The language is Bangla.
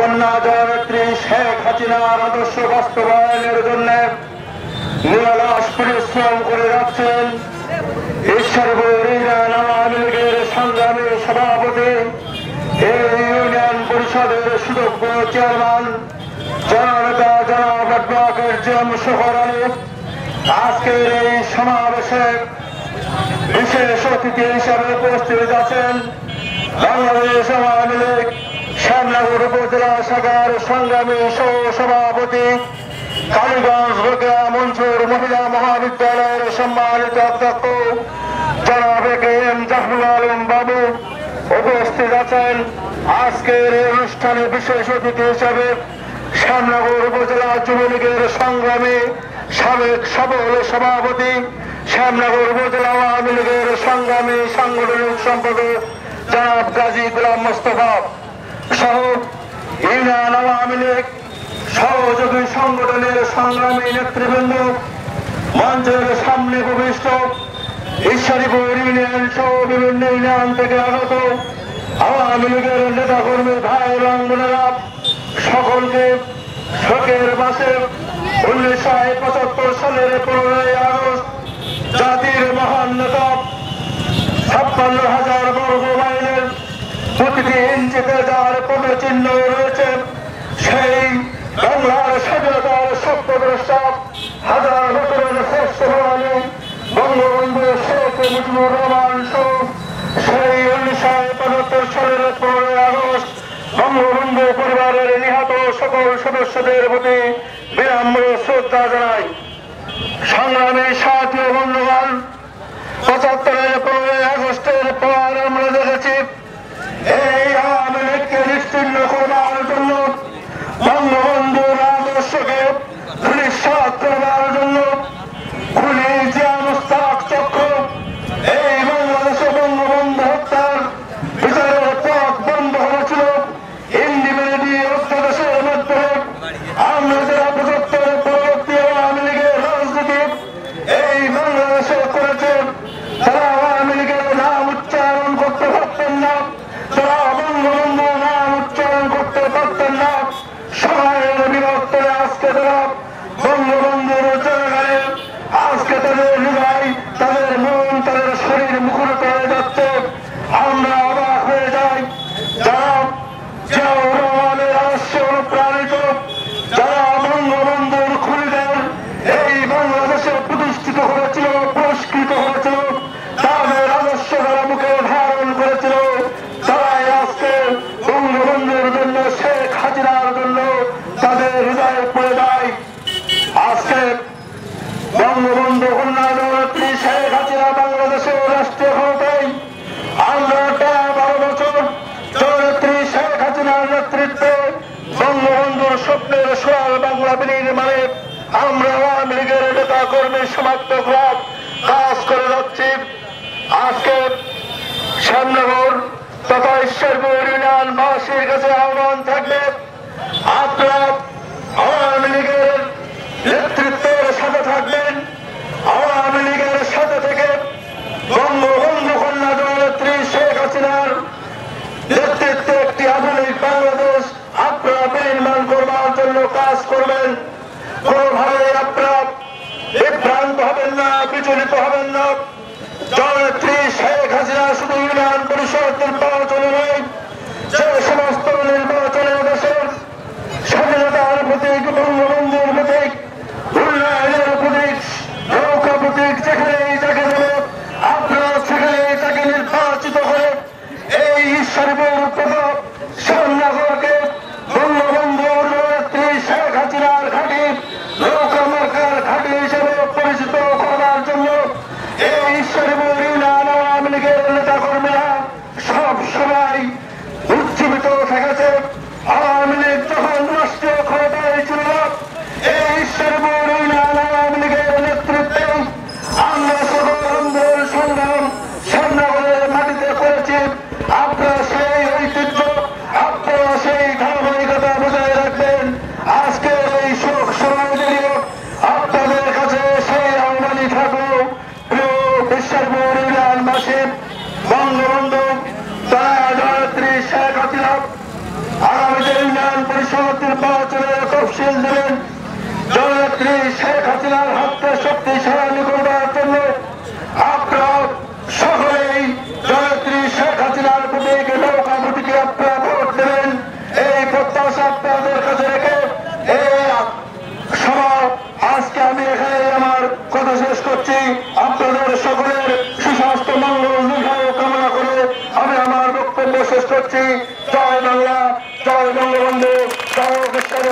কন্যা জননেত্রী শেখ হাসিনার আদর্শ বাস্তবায়নের জন্য নিরলস পরিশ্রম করে যাচ্ছেন ঈশ্বরপুর ইউনিয়ন আওয়ামী লীগের সংগ্রামী সভাপতি, এই ইউনিয়ন পরিষদের সুযোগ্য চেয়ারম্যান জননেতা জনাব অ্যাডভোকেট জি.এম. শফর আলী। আজকের এই সমাবেশে বিশেষ অতিথি হিসাবে উপস্থিত আছেন বাংলাদেশ আওয়ামী লীগ শ্যামনগর উপজেলা শাখার সংগ্রামী সহ-সভাপতি, কালীগঞ্জ রোকেয়া মঞ্চুর মহিলা মহাবিদ্যালয়ের সম্মানিত অধ্যক্ষ জনাব এ.কে.এম. জাফরুল আলম বাবু উপস্থিত আছেন। আজকের এই অনুষ্ঠানে বিশেষ অতিথি হিসাবে শ্যামনগর উপজেলা যুবলীগের সংগ্রামী সাবেক সফল সভাপতি, শ্যামনগর উপজেলা আওয়ামী লীগের সংগ্রামী সাংগঠনিক সম্পাদক জনাব গাজী গোলাম মোস্তফা সহ ইউনিয়ন আওয়ামী লীগ সহযোগী সংগঠনের সংগ্রামী নেতৃবৃন্দ, মঞ্চের সামনে উপবিষ্ট ঈশ্বরপুর ইউনিয়ন সহ বিভিন্ন ইউনিয়ন থেকে আগত আওয়ামী লীগের নেতাকর্মী ভাই এবং বোনেরা, সকলকে শোকের মাসে 1975 সালের 15ই আগস্ট জাতির মহান নেতা 56,000 বর্গ মাইলের প্রতিটি ইঞ্চিতে যার পদচিহ্ন রয়েছে, সেই বাংলার স্বাধীনতার সত্যদ্রষ্টা হাজার বছরের শ্রেষ্ঠ প্রণালী বঙ্গবন্ধু শেখ মুজিবুর রহমান সহ সেই 1975 সালের 15ই আগস্ট বঙ্গবন্ধু পরিবারের নিহত সকল সদস্যদের প্রতি বিনম্র শ্রদ্ধা জানাই। সংগ্রামী সাথী ও বন্ধুগণ, 75-এর 15ই আগস্টের পর আমরা দেখেছি এই আওয়ামী লীগকে নিশ্চিহ্ন করবার জন্য, বঙ্গবন্ধুর আদর্শকে ধূলিসাৎ করবার জন্য খুনি জিয়া মুস্তাক চক্র এই বাংলাদেশে বঙ্গবন্ধু হত্যার বিচারের পথ বন্ধ হয়েছিল। ইন্ডিপেন্ডেন্ট অধ্যাদেশের মাধ্যমে আমরা যারা 75-এর পরবর্তী আওয়ামী লীগের রাজনীতি এই বাংলাদেশে করেছে, তারা আওয়ামী লীগের নাম উচ্চারণ করতে পারতেন না, তারা বঙ্গবন্ধুর নাম উচ্চারণ করতে পারতেন না। সময়ের বিবর্তনে আজকে তারা বঙ্গবন্ধুর জনগণে আজকে তাদের হৃদয়, তাদের মন, তাদের শরীর মুখরিত হয়ে যাচ্ছে। আমরা অবাক হয়ে যাই, যারা জিয়াউর রহমানের আদর্শে অনুপ্রাণিত, যারা বঙ্গবন্ধুর খুনিদের এই বাংলাদেশে প্রতিষ্ঠিত হয়েছিল, পুরস্কৃত হয়েছিল, তাদের আদর্শ যারা মুখে ধারণ করেছিল, তারাই আজকে বঙ্গবন্ধুর জন্য, শেখ হাসিনার জন্য তাদের হৃদয়ে পড়ে যায়। আজকে বঙ্গবন্ধু কন্যা জননেত্রী শেখ হাসিনা বাংলাদেশের রাষ্ট্রীয় ক্ষমতায়, আমরা 12 বছর জননেত্রী শেখ হাসিনার নেতৃত্বে বঙ্গবন্ধুর স্বপ্নের সোনার বাংলা বিনির্মাণে আমরা আওয়ামী লীগের নেতা কর্মী সমর্থকরা কাজ করে যাচ্ছি। আজকে শ্যামনগর তথা ঈশ্বরপুর ইউনিয়ন বাসীর কাছে আহ্বান থাকবে, আপনারা আওয়ামী লীগের নেতৃত্বের সাথে থাকবেন, আওয়ামী লীগের সাথে থেকে বঙ্গবন্ধু কন্যা জননেত্রী শেখ হাসিনার নেতৃত্বে একটি আধুনিক বাংলাদেশ আপনারা বিনির্মাণ করবার জন্য কাজ করবেন। কোনোভাবে আপনারা বিভ্রান্ত হবেন না, বিচলিত হবেন না। জননেত্রী শেখ হাসিনা শুধু ইউনিয়ন পরিষদ নির্বাচনে নয়, যে সমস্ত নির্বাচনে দেশের স্বাধীনতার প্রতীক, বঙ্গবন্ধুর প্রতীক, উন্নয়নের প্রতীক, নৌকা প্রতীক, যেখানেই যাকে দেবে আপনারা সেখানেই তাকে নির্বাচিত করে এই ঈশ্বরপুর তথা শ্যামনগরকে বঙ্গবন্ধুর নেত্রী শেখ হাসিনার ঘাঁটি, নৌকা মার্কার ঘাঁটি হিসেবে পরিচিত করার জন্য এই পরিষদ নির্বাচনের তফসিল দেবেন। জননেত্রী শেখ হাসিনার হাতকে শক্তিশালী করার জন্য আপনারা সকলেই জননেত্রী শেখ হাসিনার প্রতীকে নৌকা প্রতীকে আপনারা ভোট দেবেন। এই প্রত্যাশা আপনাদের কাছে রেখে এই সভা আজকে আমি এখানে আমার কথা শেষ করছি। আপনাদের সকলের সুস্বাস্থ্য মঙ্গল দীর্ঘায়ু কামনা করে আমি আমার বক্তব্য শেষ করছি। জয় বাংলা, জয় বঙ্গবন্ধু, জয় বিশ্বের